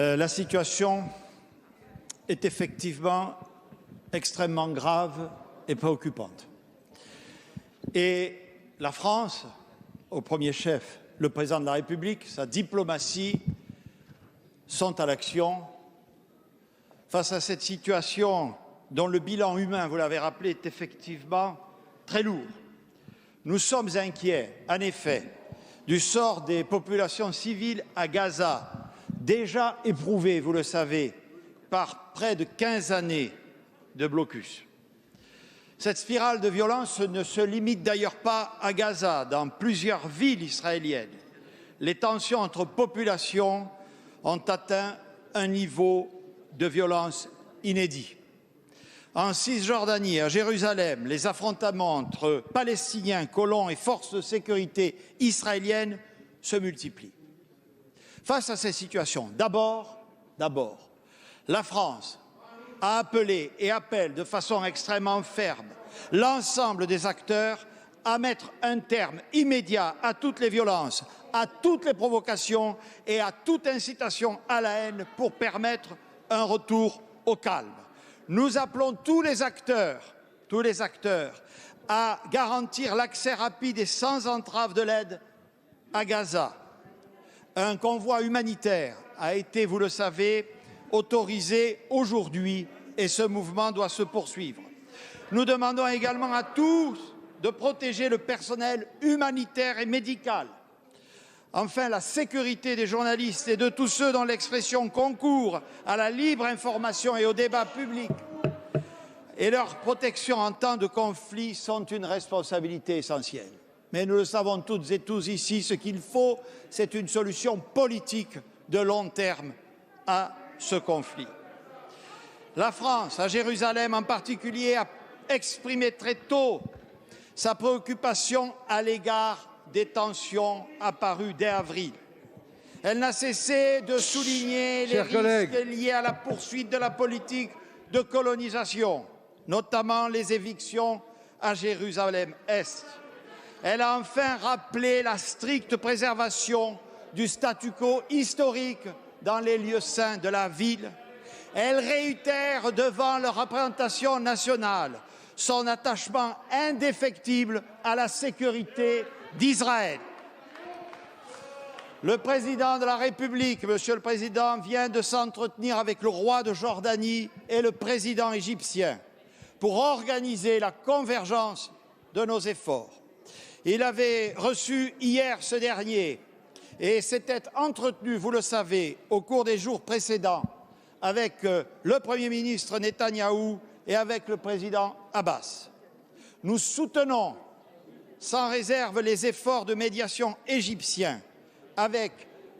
La situation est effectivement extrêmement grave et préoccupante. Et la France, au premier chef, le président de la République, sa diplomatie, sont à l'action face à cette situation dont le bilan humain, vous l'avez rappelé, est effectivement très lourd. Nous sommes inquiets, en effet, du sort des populations civiles à Gaza, déjà éprouvées, vous le savez, par près de 15 années de blocus. Cette spirale de violence ne se limite d'ailleurs pas à Gaza. Dans plusieurs villes israéliennes, les tensions entre populations ont atteint un niveau de violence inédit. En Cisjordanie, à Jérusalem, les affrontements entre Palestiniens, colons et forces de sécurité israéliennes se multiplient. Face à ces situations, d'abord, la France a appelé et appelle de façon extrêmement ferme l'ensemble des acteurs à mettre un terme immédiat à toutes les violences, à toutes les provocations et à toute incitation à la haine pour permettre un retour au calme. Nous appelons tous les acteurs à garantir l'accès rapide et sans entrave de l'aide à Gaza. Un convoi humanitaire a été, vous le savez, autorisé aujourd'hui et ce mouvement doit se poursuivre. Nous demandons également à tous de protéger le personnel humanitaire et médical. Enfin, la sécurité des journalistes et de tous ceux dont l'expression concourt à la libre information et au débat public et leur protection en temps de conflit sont une responsabilité essentielle. Mais nous le savons toutes et tous ici, ce qu'il faut, c'est une solution politique de long terme à ce conflit. La France, à Jérusalem en particulier, a exprimé très tôt sa préoccupation à l'égard des tensions apparues dès avril. Elle n'a cessé de souligner les risques liés à la poursuite de la politique de colonisation, notamment les évictions à Jérusalem-Est. Elle a enfin rappelé la stricte préservation du statu quo historique dans les lieux saints de la ville. Elle réitère devant la représentation nationale son attachement indéfectible à la sécurité d'Israël. Le président de la République, Monsieur le Président, vient de s'entretenir avec le roi de Jordanie et le président égyptien pour organiser la convergence de nos efforts. Il avait reçu hier ce dernier et s'était entretenu, vous le savez, au cours des jours précédents avec le Premier ministre Netanyahou et avec le président Abbas. Nous soutenons sans réserve les efforts de médiation égyptiens avec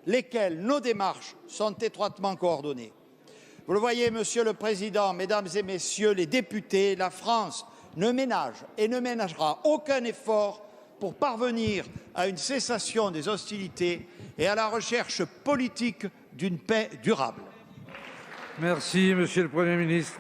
lesquels nos démarches sont étroitement coordonnées. Vous le voyez, Monsieur le Président, Mesdames et Messieurs les députés, la France ne ménage et ne ménagera aucun effort pour parvenir à une cessation des hostilités et à la recherche politique d'une paix durable. Merci, Monsieur le Premier ministre.